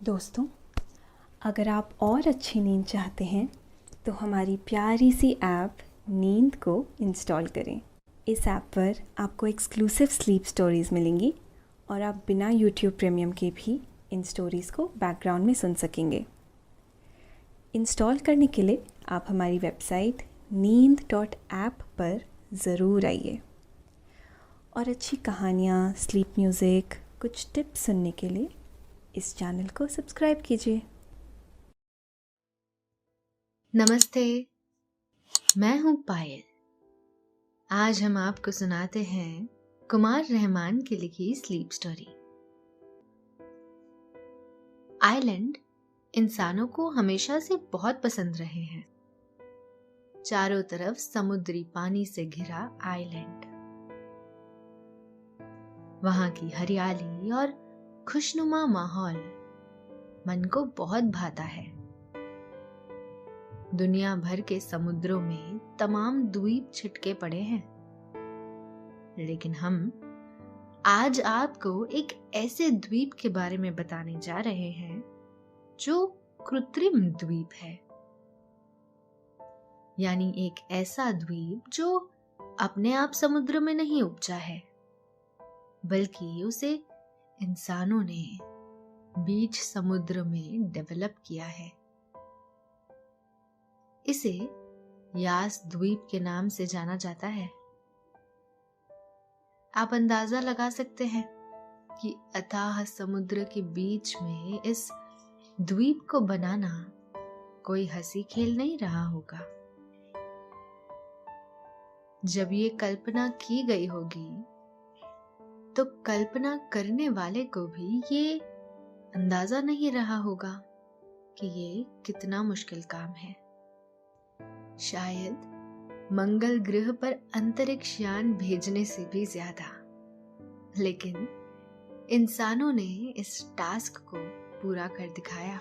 दोस्तों, अगर आप और अच्छी नींद चाहते हैं तो हमारी प्यारी सी ऐप नींद को इंस्टॉल करें। इस ऐप पर आपको एक्सक्लूसिव स्लीप स्टोरीज़ मिलेंगी और आप बिना यूट्यूब प्रीमियम के भी इन स्टोरीज़ को बैकग्राउंड में सुन सकेंगे। इंस्टॉल करने के लिए आप हमारी वेबसाइट नींद.ऐप पर ज़रूर आइए और अच्छी कहानियाँ, स्लीप म्यूज़िक, कुछ टिप्स सुनने के लिए इस चैनल को सब्सक्राइब कीजिए। नमस्ते, मैं हूँ पायल। आज हम आपको सुनाते हैं कुमार रहमान की लिखी स्लीप स्टोरी। आइलैंड इंसानों को हमेशा से बहुत पसंद रहे हैं। चारों तरफ समुद्री पानी से घिरा आइलैंड, वहां की हरियाली और खुशनुमा माहौल मन को बहुत भाता है। दुनिया भर के समुद्रों में तमाम द्वीप छिटके पड़े हैं, लेकिन हम आज आपको एक ऐसे द्वीप के बारे में बताने जा रहे हैं जो कृत्रिम द्वीप है। यानी एक ऐसा द्वीप जो अपने आप समुद्र में नहीं उपजा है, बल्कि उसे इंसानों ने बीच समुद्र में डेवलप किया है। इसे यास द्वीप के नाम से जाना जाता है। आप अंदाजा लगा सकते हैं कि अथाह समुद्र के बीच में इस द्वीप को बनाना कोई हंसी खेल नहीं रहा होगा। जब ये कल्पना की गई होगी तो कल्पना करने वाले को भी ये अंदाजा नहीं रहा होगा कि ये कितना मुश्किल काम है। शायद मंगल ग्रह पर अंतरिक्ष यान भेजने से भी ज्यादा। लेकिन इंसानों ने इस टास्क को पूरा कर दिखाया।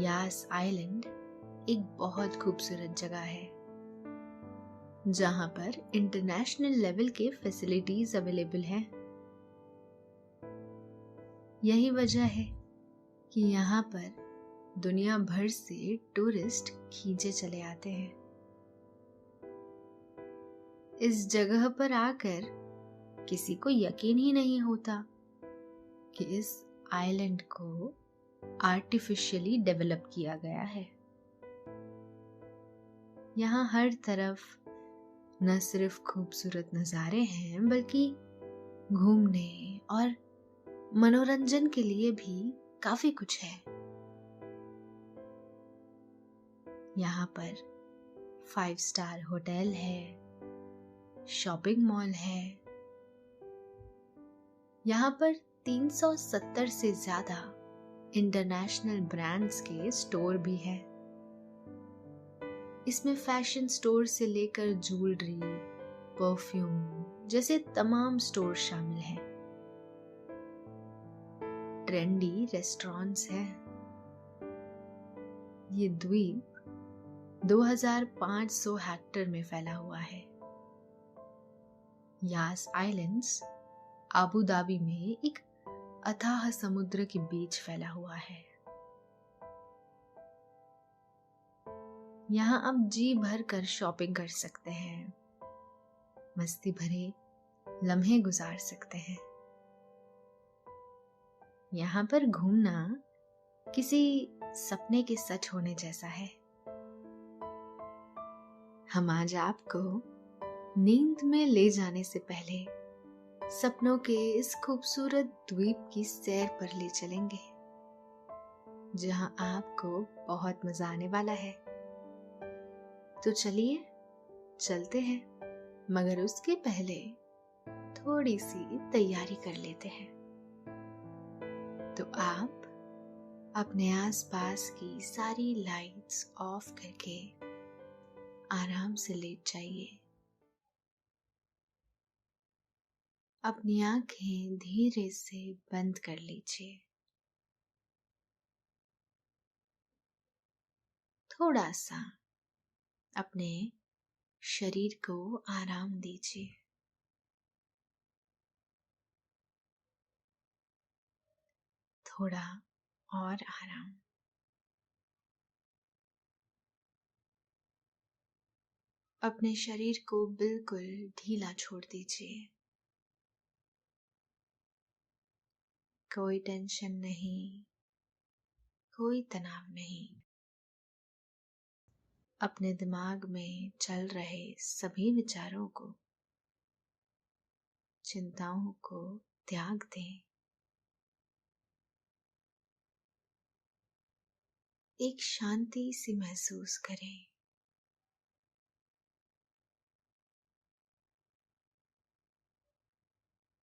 यास आइलैंड एक बहुत खूबसूरत जगह है, जहां पर इंटरनेशनल लेवल के फैसिलिटीज अवेलेबल हैं। यही वजह है कि यहाँ पर दुनिया भर से टूरिस्ट खींचे चले आते हैं। इस जगह पर आकर किसी को यकीन ही नहीं होता कि इस आइलैंड को आर्टिफिशियली डेवलप किया गया है। यहाँ हर तरफ न सिर्फ खूबसूरत नज़ारे हैं, बल्कि घूमने और मनोरंजन के लिए भी काफी कुछ है। यहाँ पर 5 स्टार होटल है, शॉपिंग मॉल है। यहाँ पर 370 से ज्यादा इंटरनेशनल ब्रांड्स के स्टोर भी है। इसमें फैशन स्टोर से लेकर ज्वेलरी, परफ्यूम जैसे तमाम स्टोर शामिल हैं। ट्रेंडी रेस्टोरेंट्स हैं। ये द्वीप 2500 हेक्टेयर में फैला हुआ है। यास आइलैंड्स अबू धाबी में एक अथाह समुद्र के बीच फैला हुआ है। यहाँ आप जी भर कर शॉपिंग कर सकते हैं, मस्ती भरे लम्हे गुजार सकते हैं। यहाँ पर घूमना किसी सपने के सच होने जैसा है। हम आज आपको नींद में ले जाने से पहले सपनों के इस खूबसूरत द्वीप की सैर पर ले चलेंगे, जहां आपको बहुत मजा आने वाला है। तो चलिए चलते हैं, मगर उसके पहले थोड़ी सी तैयारी कर लेते हैं। तो आप अपने आसपास की सारी लाइट्स ऑफ करके आराम से लेट जाइए। अपनी आंखें धीरे से बंद कर लीजिए। थोड़ा सा अपने शरीर को आराम दीजिए। थोड़ा और आराम। अपने शरीर को बिल्कुल ढीला छोड़ दीजिए। कोई टेंशन नहीं, कोई तनाव नहीं। अपने दिमाग में चल रहे सभी विचारों को, चिंताओं को त्याग दें। एक शांति सी महसूस करें।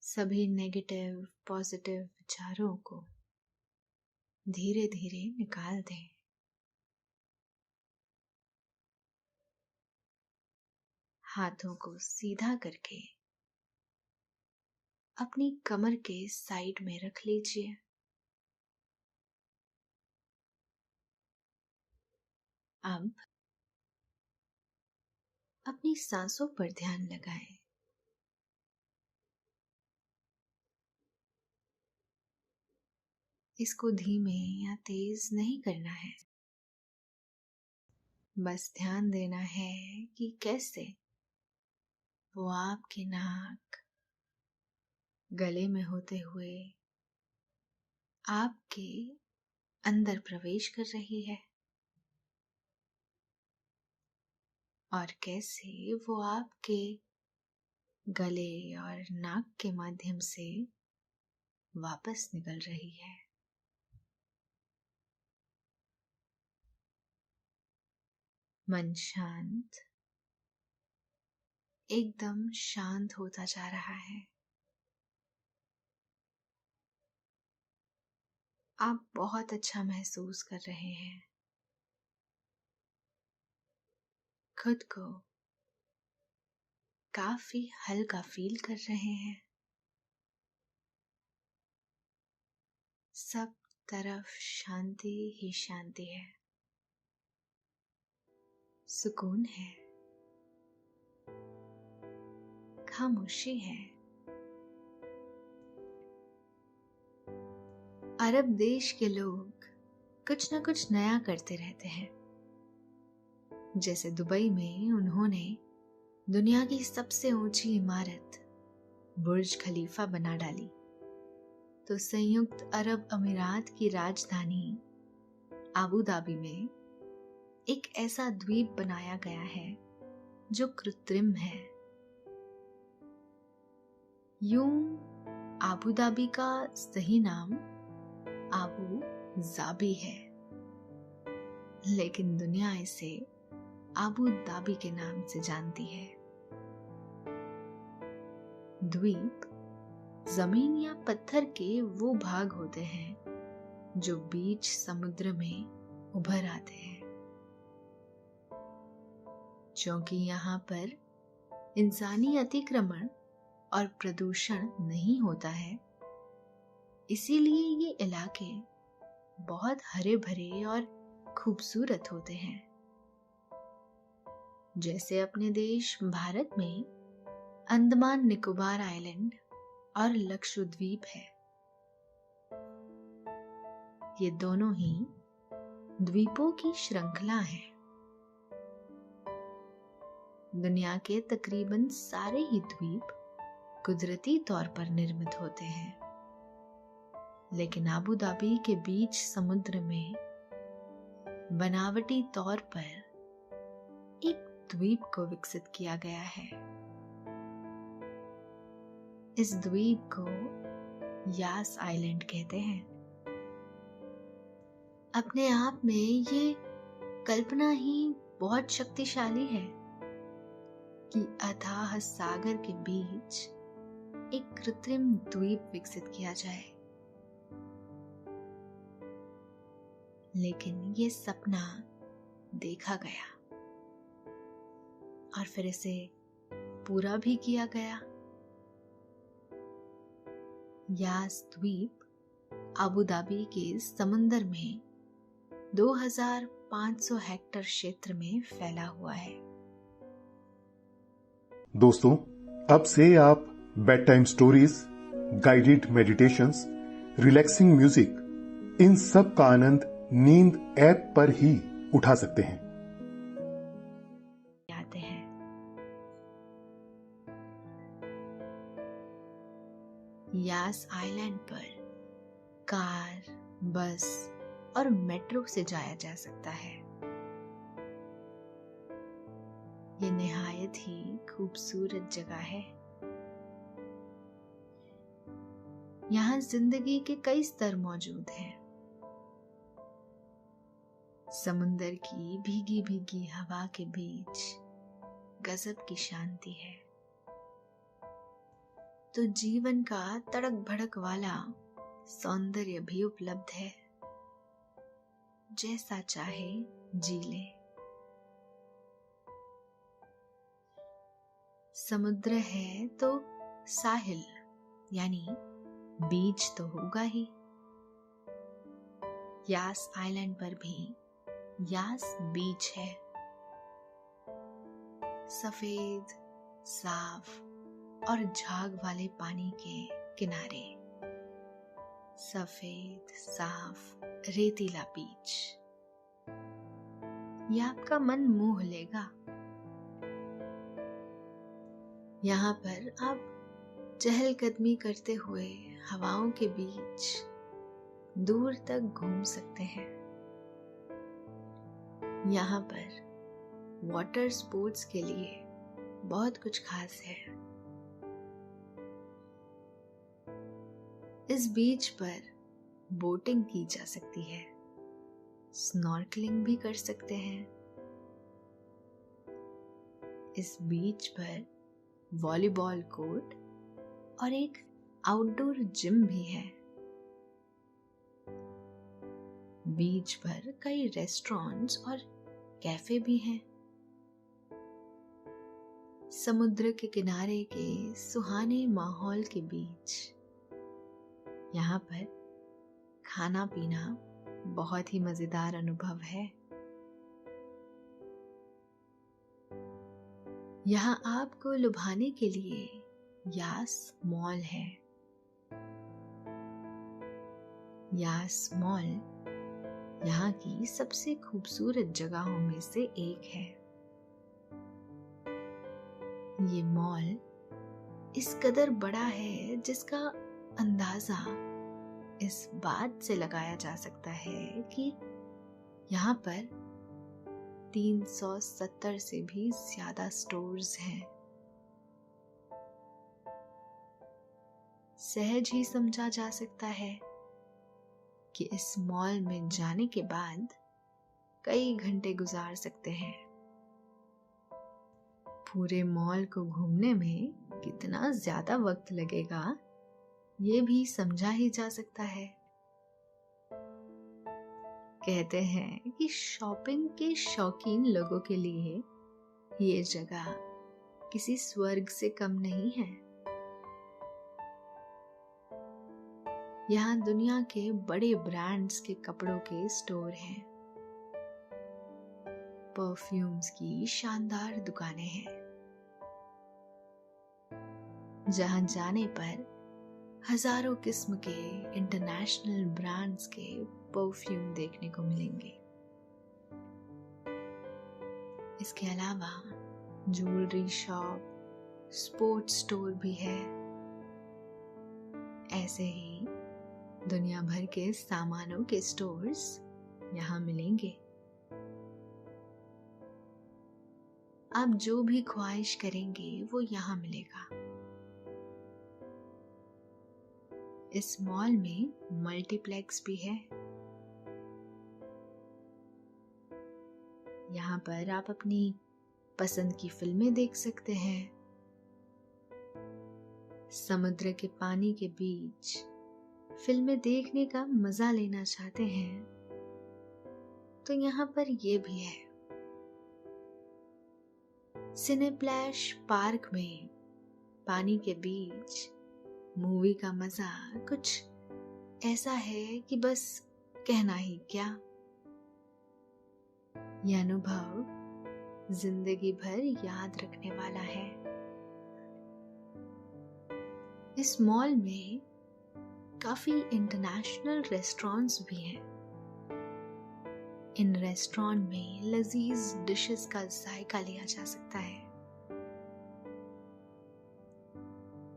सभी नेगेटिव पॉजिटिव विचारों को धीरे धीरे निकाल दें। हाथों को सीधा करके अपनी कमर के साइड में रख लीजिए। अब अपनी सांसों पर ध्यान लगाएं। इसको धीमे या तेज नहीं करना है। बस ध्यान देना है कि कैसे वो आपके नाक, गले में होते हुए आपके अंदर प्रवेश कर रही है और कैसे वो आपके गले और नाक के माध्यम से वापस निकल रही है। मन शांत, एकदम शांत होता जा रहा है। आप बहुत अच्छा महसूस कर रहे हैं। खुद को काफी हल्का फील कर रहे हैं। सब तरफ शांति ही शांति है, सुकून है, खामोशी है। अरब देश के लोग कुछ न कुछ नया करते रहते हैं। जैसे दुबई में उन्होंने दुनिया की सबसे ऊंची इमारत बुर्ज खलीफा बना डाली, तो संयुक्त अरब अमीरात की राजधानी आबू धाबी में एक ऐसा द्वीप बनाया गया है जो कृत्रिम है। यूं आबू धाबी का सही नाम आबू जाबी है, लेकिन दुनिया इसे आबू धाबी के नाम से जानती है। द्वीप जमीन या पत्थर के वो भाग होते हैं जो बीच समुद्र में उभर आते हैं। क्योंकि यहाँ पर इंसानी अतिक्रमण और प्रदूषण नहीं होता है, इसीलिए ये इलाके बहुत हरे भरे और खूबसूरत होते हैं। जैसे अपने देश भारत में अंडमान निकोबार आइलैंड और लक्षद्वीप है। ये दोनों ही द्वीपों की श्रृंखला है। दुनिया के तकरीबन सारे ही द्वीप कुदरती तौर पर निर्मित होते हैं, लेकिन आबू धाबी के बीच समुद्र में बनावटी तौर पर एक द्वीप को विकसित किया गया है। इस द्वीप को यास आइलैंड कहते हैं। अपने आप में ये कल्पना ही बहुत शक्तिशाली है कि अथाह सागर के बीच एक कृत्रिम द्वीप विकसित किया जाए। लेकिन ये सपना देखा गया और फिर इसे पूरा भी किया गया। यास द्वीप आबू धाबी के समुंदर में 2500 हेक्टेयर क्षेत्र में फैला हुआ है। दोस्तों, अब से आप bedtime stories, guided meditations, relaxing music इन सब का आनंद नींद ऐप पर ही उठा सकते हैं। आते हैं यास आइलैंड पर कार, बस और मेट्रो से जाया जा सकता है। ये निहायत ही खूबसूरत जगह है। यहाँ जिंदगी के कई स्तर मौजूद हैं। समुंदर की भीगी भीगी हवा के बीच गजब की शांति है, तो जीवन का तड़क भड़क वाला सौंदर्य भी उपलब्ध है। जैसा चाहे जी ले। समुद्र है तो साहिल यानी बीच तो होगा ही। यास आइलैंड पर भी यास बीच है। सफेद, साफ और झाग वाले पानी के किनारे सफेद, साफ, रेतीला बीच। यह आपका मन मोह लेगा। यहाँ पर आप चहलकदमी करते हुए हवाओं के बीच दूर तक घूम सकते हैं। यहाँ पर वाटर स्पोर्ट्स के लिए बहुत कुछ खास है। इस बीच पर बोटिंग की जा सकती है, स्नॉर्कलिंग भी कर सकते हैं। इस बीच पर वॉलीबॉल कोर्ट और एक आउटडोर जिम भी है। बीच पर कई रेस्टोरेंट्स और कैफे भी हैं। समुद्र के किनारे के सुहाने माहौल के बीच यहाँ पर खाना पीना बहुत ही मजेदार अनुभव है। यहाँ आपको लुभाने के लिए यास मॉल है। यास मॉल यहाँ की सबसे खूबसूरत जगहों में से एक है। ये मॉल इस कदर बड़ा है जिसका अंदाजा इस बात से लगाया जा सकता है कि यहाँ पर 370 से भी ज्यादा स्टोर्स हैं। सहज ही समझा जा सकता है कि इस मॉल में जाने के बाद कई घंटे गुजार सकते हैं। पूरे मॉल को घूमने में कितना ज्यादा वक्त लगेगा ये भी समझा ही जा सकता है। कहते हैं कि शॉपिंग के शौकीन लोगों के लिए ये जगह किसी स्वर्ग से कम नहीं है। यहाँ दुनिया के बड़े ब्रांड्स के कपड़ों के स्टोर हैं। परफ्यूम्स की शानदार दुकानें हैं, जहां जाने पर हजारों किस्म के इंटरनेशनल ब्रांड्स के परफ्यूम देखने को मिलेंगे। इसके अलावा ज्वेलरी शॉप, स्पोर्ट्स स्टोर भी है। ऐसे ही दुनिया भर के सामानों के स्टोर्स यहाँ मिलेंगे। आप जो भी ख्वाहिश करेंगे वो यहाँ मिलेगा। इस मॉल में मल्टीप्लेक्स भी है। यहाँ पर आप अपनी पसंद की फिल्में देख सकते हैं। समुद्र के पानी के बीच फिल्में देखने का मजा लेना चाहते हैं तो यहाँ पर ये भी है। सिनेप्लैश पार्क में पानी के बीच मूवी का मजा कुछ ऐसा है कि बस कहना ही क्या। यह अनुभव जिंदगी भर याद रखने वाला है। इस मॉल में काफी इंटरनेशनल रेस्टोरेंट्स भी हैं। इन रेस्टोरेंट में लजीज डिशेस का जायका लिया जा सकता है।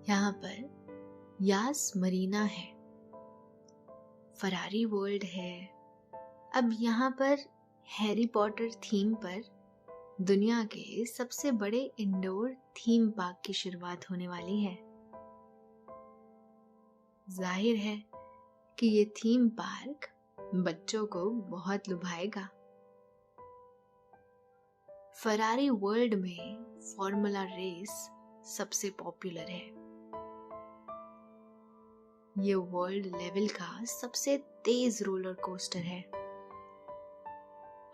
यहाँ पर यास मरीना है, फरारी वर्ल्ड है। अब यहाँ पर हैरी पॉटर थीम पर दुनिया के सबसे बड़े इंडोर थीम पार्क की शुरुआत होने वाली है। जाहिर है कि ये थीम पार्क बच्चों को बहुत लुभाएगा। फरारी वर्ल्ड में फॉर्मूला रेस सबसे पॉपुलर है। ये वर्ल्ड लेवल का सबसे तेज रोलर कोस्टर है।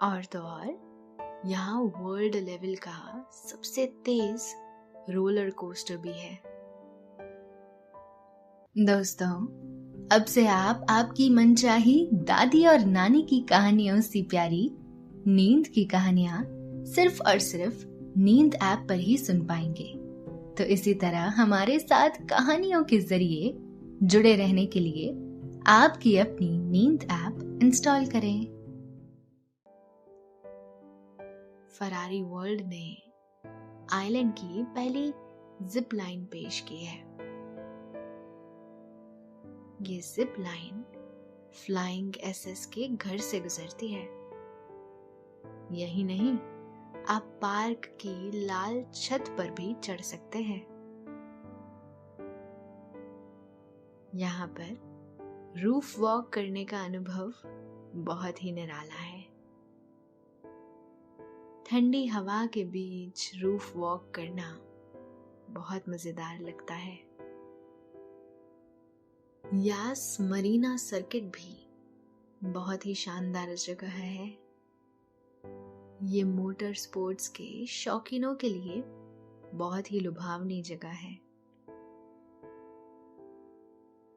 और तो और यहाँ वर्ल्ड लेवल का सबसे तेज रोलर कोस्टर भी है। दोस्तों, अब से आप आपकी मनचाही दादी और नानी की कहानियों से प्यारी नींद की कहानियां सिर्फ और सिर्फ नींद ऐप पर ही सुन पाएंगे। तो इसी तरह हमारे साथ कहानियों के जरिए जुड़े रहने के लिए आपकी अपनी नींद ऐप इंस्टॉल करें। फरारी वर्ल्ड ने आइलैंड की पहली जिप लाइन पेश की है। ये जिप लाइन फ्लाइंग एसएस के घर से गुजरती है। यही नहीं, आप पार्क की लाल छत पर भी चढ़ सकते हैं। यहाँ पर रूफ वॉक करने का अनुभव बहुत ही निराला है। ठंडी हवा के बीच रूफ वॉक करना बहुत मजेदार लगता है। यास मरीना सर्किट भी बहुत ही शानदार जगह है। ये मोटर स्पोर्ट्स के शौकीनों के लिए बहुत ही लुभावनी जगह है।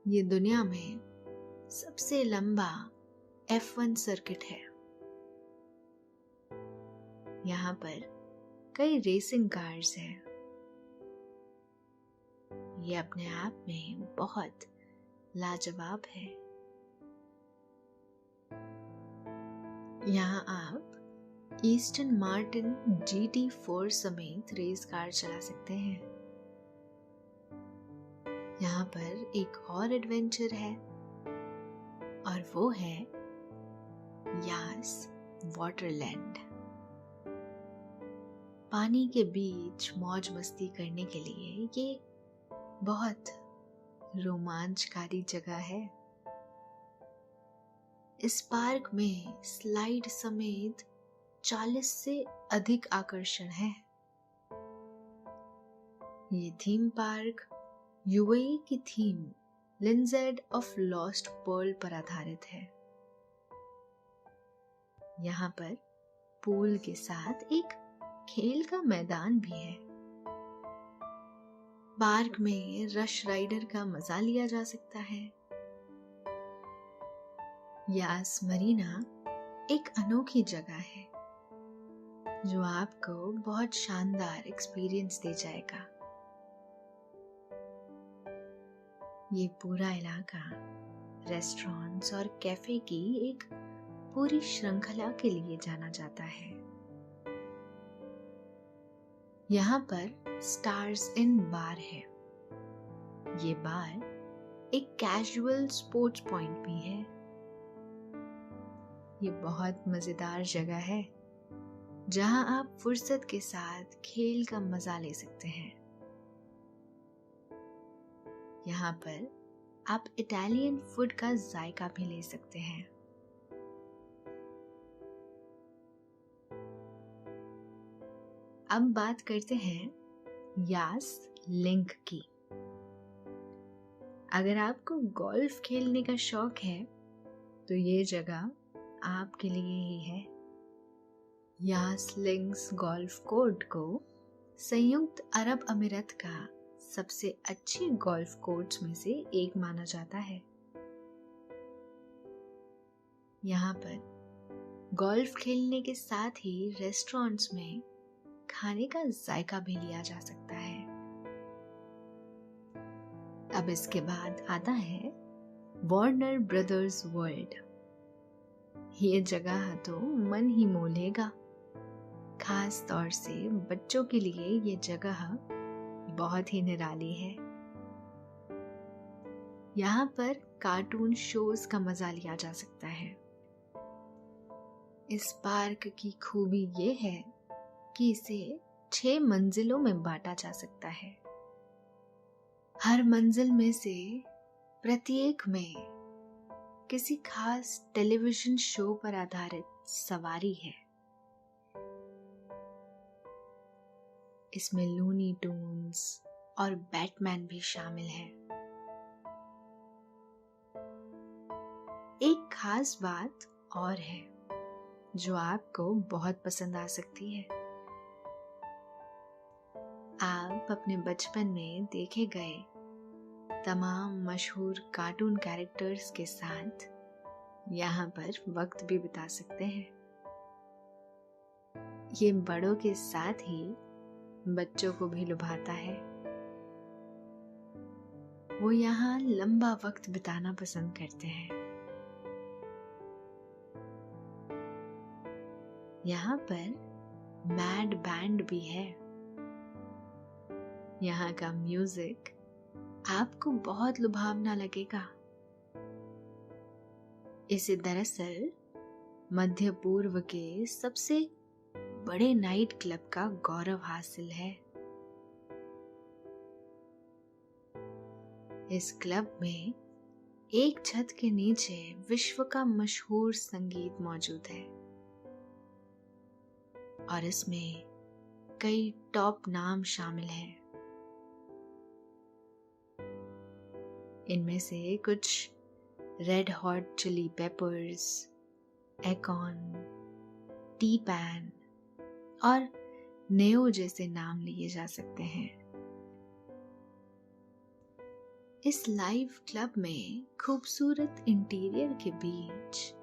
ये दुनिया में सबसे लंबा F1 सर्किट है। यहाँ पर कई रेसिंग कार्स हैं। ये अपने आप में बहुत लाजवाब है। यहाँ आप ईस्टन मार्टिन GT4 समेत रेस कार चला सकते हैं। यहाँ पर एक और एडवेंचर है और वो है यास वाटरलैंड। पानी के बीच मौज मस्ती करने के लिए ये बहुत रोमांचकारी जगह है। इस पार्क में स्लाइड समेत 40 से अधिक आकर्षण है। ये थीम पार्क यूएई की थीम लिंजेड ऑफ लॉस्ट पर्ल पर आधारित है। यहाँ पर पूल के साथ एक खेल का मैदान भी है। पार्क में रश राइडर का मजा लिया जा सकता है। यास मरीना एक अनोखी जगह है जो आपको बहुत शानदार एक्सपीरियंस दे जाएगा। ये पूरा इलाका रेस्टोरेंट्स और कैफे की एक पूरी श्रृंखला के लिए जाना जाता है। यहाँ पर स्टार्स इन बार है। ये बार एक कैजुअल स्पोर्ट्स पॉइंट भी है। ये बहुत मजेदार जगह है जहां आप फुर्सत के साथ खेल का मजा ले सकते हैं। यहाँ पर आप इटालियन फूड का जायका भी ले सकते हैं। अब बात करते हैं यास लिंक की। अगर आपको गोल्फ खेलने का शौक है तो ये जगह आपके लिए ही है। यास लिंक्स गोल्फ कोर्ट को संयुक्त अरब अमीरात का सबसे अच्छी गोल्फ कोर्ट्स में से एक माना जाता है। यहाँ पर गोल्फ खेलने के साथ ही रेस्टोरेंट्स में खाने का जायका भी लिया जा सकता है। अब इसके बाद आता है वार्नर ब्रदर्स वर्ल्ड। ये जगह तो मन ही मोह लेगा। खास तौर से बच्चों के लिए ये जगह बहुत ही निराली है। यहाँ पर कार्टून शोज का मजा लिया जा सकता है। इस पार्क की खूबी ये है कि इसे 6 मंजिलों में बांटा जा सकता है। हर मंजिल में से प्रत्येक में किसी खास टेलीविजन शो पर आधारित सवारी है। इसमें लूनी टून्स और बैटमैन भी शामिल है। एक खास बात और है जो आपको बहुत पसंद आ सकती है। आप अपने बचपन में देखे गए तमाम मशहूर कार्टून कैरेक्टर्स के साथ यहाँ पर वक्त भी बिता सकते हैं। ये बड़ों के साथ ही बच्चों को भी लुभाता है। वो यहाँ लंबा वक्त बिताना पसंद करते हैं। यहाँ पर मैड बैंड भी है। यहाँ का म्यूजिक आपको बहुत लुभावना लगेगा। इसे दरअसल मध्य पूर्व के सबसे बड़े नाइट क्लब का गौरव हासिल है। इस क्लब में एक छत के नीचे विश्व का मशहूर संगीत मौजूद है और इसमें कई टॉप नाम शामिल हैं। इनमें से कुछ red hot Chili Peppers, एकॉन, T pan और नेओ जैसे नाम लिए जा सकते हैं। इस लाइव क्लब में खूबसूरत इंटीरियर के बीच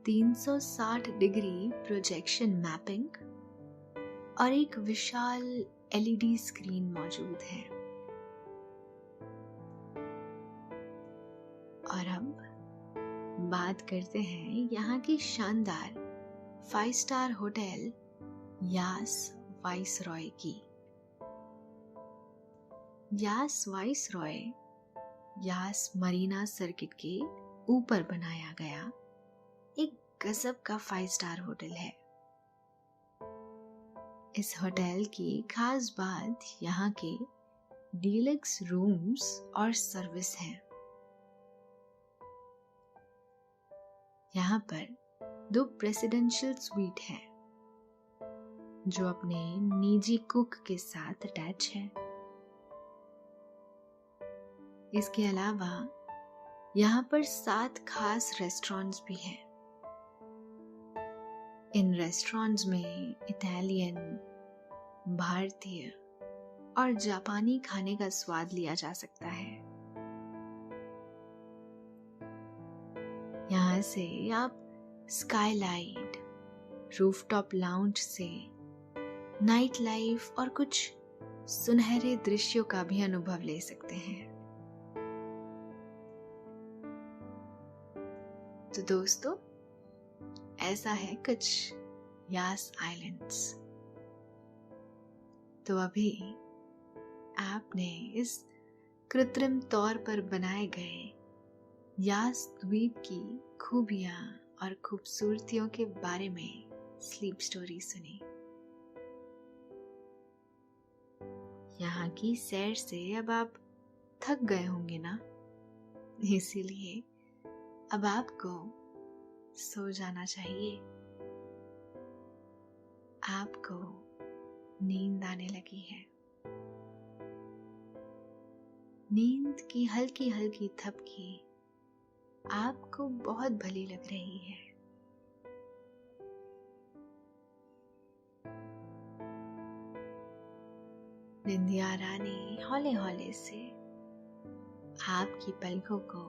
360 डिग्री प्रोजेक्शन मैपिंग और एक विशाल एलईडी स्क्रीन मौजूद है। और अब बात करते हैं यहाँ की शानदार 5 स्टार होटल यास वाइसरॉय की। यास वाइसरॉय यास मरीना सर्किट के ऊपर बनाया गया एक गजब का 5 स्टार होटल है। इस होटल की खास बात यहाँ के डीलक्स रूम्स और सर्विस है। यहाँ पर 2 प्रेसिडेंशियल स्वीट है जो अपने निजी कुक के साथ अटैच है। इसके अलावा यहाँ पर 7 खास रेस्टोरेंट्स भी हैं। इन रेस्टोरेंट्स में इटालियन, भारतीय और जापानी खाने का स्वाद लिया जा सकता है। यहाँ से आप स्काईलाइट, रूफटॉप लाउंज से नाइट लाइफ और कुछ सुनहरे दृश्यों का भी अनुभव ले सकते हैं। तो दोस्तों, ऐसा है कुछ यास आइलैंड्स। तो अभी आपने इस कृत्रिम तौर पर बनाए गए यास द्वीप की खूबियां और खूबसूरतियों के बारे में स्लीप स्टोरी सुनी। यहाँ की सैर से अब आप थक गए होंगे ना, इसीलिए अब आपको सो जाना चाहिए। आपको नींद आने लगी है। नींद की हल्की हल्की थपकी आपको बहुत भली लग रही है। निंदिया रानी हौले हौले से आपकी पलकों को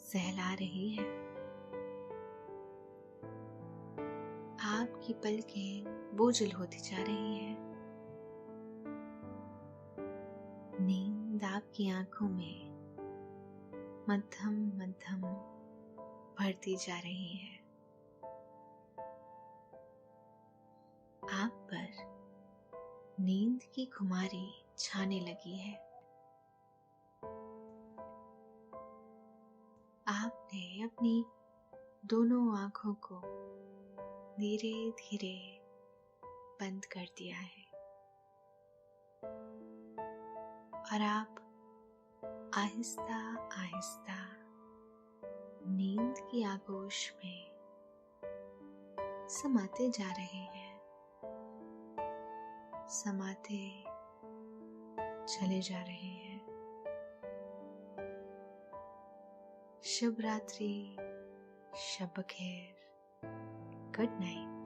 सहला रही है। आपकी पलकें बोझिल होती जा रही हैं। नींद आपकी आंखों में मध्यम मध्यम बढ़ती जा रही है। आप पर नींद की खुमारी छाने लगी है। आपने अपनी दोनों आंखों को धीरे धीरे बंद कर दिया है और आप आहिस्ता आहिस्ता नींद की आगोश में समाते जा रहे हैं, समाते चले जा रहे हैं। शुभ रात्रि, शब बखैर, गुड नाइट।